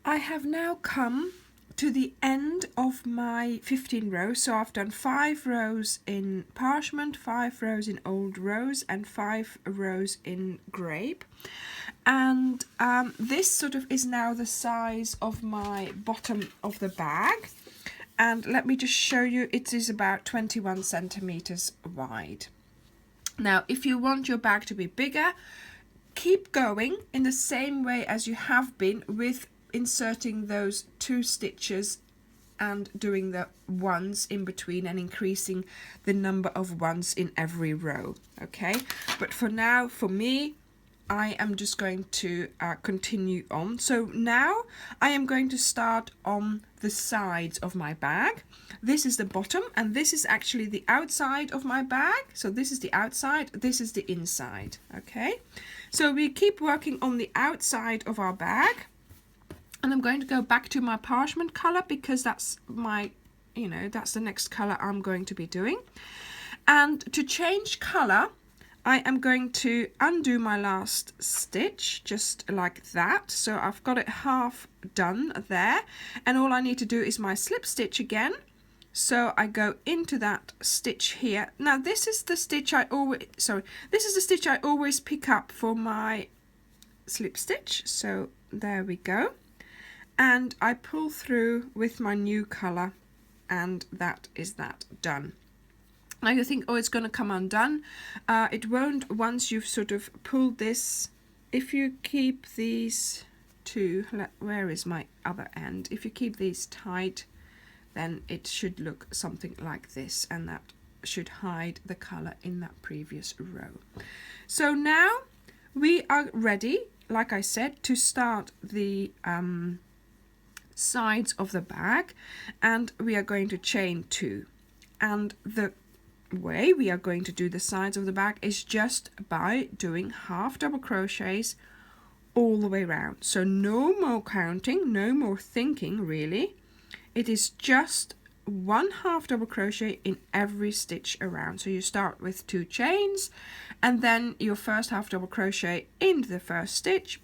I have now come to the end of my 15 rows. So I've done 5 rows in parchment, 5 rows in old rose, and 5 rows in grape. And this sort of is now the size of my bottom of the bag. And let me just show you, it is about 21 centimeters wide. Now, if you want your bag to be bigger, keep going in the same way as you have been with inserting those 2 stitches and doing the ones in between and increasing the number of ones in every row. Okay, but for now, for me, I am just going to continue on. So now I am going to start on the sides of my bag. This is the bottom, and this is actually the outside of my bag. So this is the outside, this is the inside. Okay, so we keep working on the outside of our bag, and I'm going to go back to my parchment color because that's my, that's the next color I'm going to be doing. And to change color, I am going to undo my last stitch just like that. So I've got it half done there, and all I need to do is my slip stitch again. So I go into that stitch here. Now this is the stitch I always pick up for my slip stitch. So there we go. And I pull through with my new color, and that is that done. Now you think, oh, it's going to come undone. It won't once you've sort of pulled this. If you keep these two, where is my other end? If you keep these tight, then it should look something like this, and that should hide the color in that previous row. So now we are ready, like I said, to start the sides of the bag, and we are going to chain 2. And the way we are going to do the sides of the bag is just by doing half double crochets all the way around. So no more counting, no more thinking really. It is just 1 half double crochet in every stitch around. So you start with 2 chains, and then your first half double crochet into the first stitch,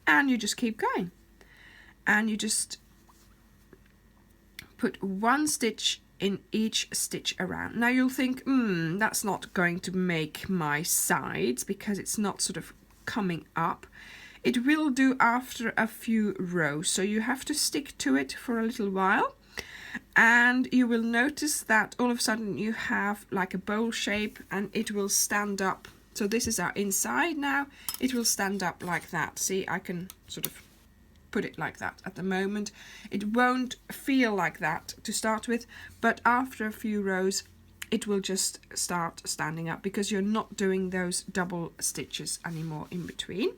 and you just keep going, and you just put 1 stitch in each stitch around. Now you'll think, that's not going to make my sides because it's not sort of coming up. It will do after a few rows, so you have to stick to it for a little while, and you will notice that all of a sudden you have like a bowl shape, and it will stand up. So this is our inside now. It will stand up like that. See, I can sort of put it like that at the moment. It won't feel like that to start with, but after a few rows it will just start standing up because you're not doing those double stitches anymore in between.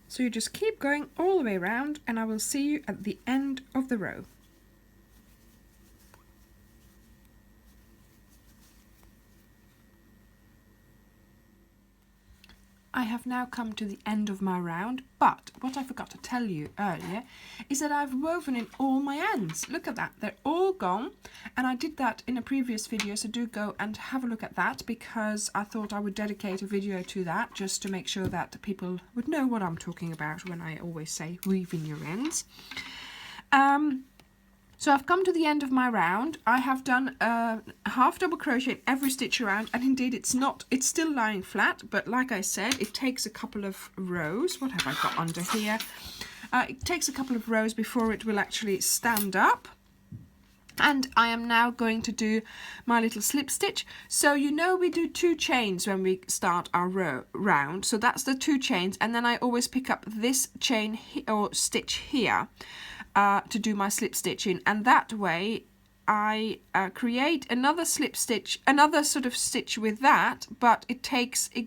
So you just keep going all the way around, and I will see you at the end of the row. I have now come to the end of my round, but what I forgot to tell you earlier is that I've woven in all my ends. Look at that, they're all gone, and I did that in a previous video, so do go and have a look at that because I thought I would dedicate a video to that just to make sure that people would know what I'm talking about when I always say weave in your ends. So I've come to the end of my round. I have done a half double crochet in every stitch around, and indeed it's still lying flat, but like I said, it takes a couple of rows. What have I got under here? It takes a couple of rows before it will actually stand up. And I am now going to do my little slip stitch. So you know we do 2 chains when we start our round. So that's the 2 chains, and then I always pick up this chain or stitch here to do my slip stitch in, and that way I create another slip stitch, another sort of stitch with that, but it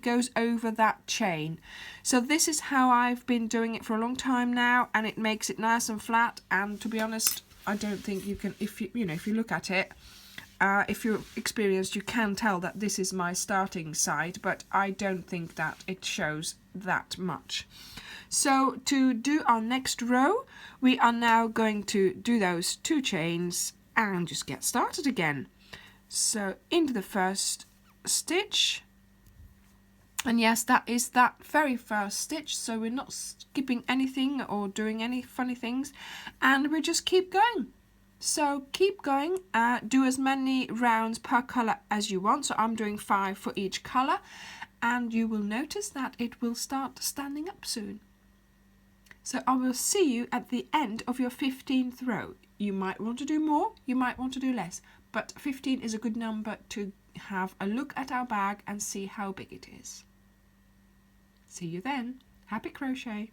goes over that chain. So this is how I've been doing it for a long time now, and it makes it nice and flat. And to be honest, I don't think you can, if you look at it, if you're experienced, you can tell that this is my starting side, but I don't think that it shows that much. So to do our next row, we are now going to do those 2 chains and just get started again. So into the first stitch, And yes, that is that very first stitch, so we're not skipping anything or doing any funny things, and we just keep going. So keep going, do as many rounds per colour as you want. So I'm doing 5 for each colour, and you will notice that it will start standing up soon. So I will see you at the end of your 15th row. You might want to do more, you might want to do less, but 15 is a good number to have a look at our bag and see how big it is. See you then. Happy crochet!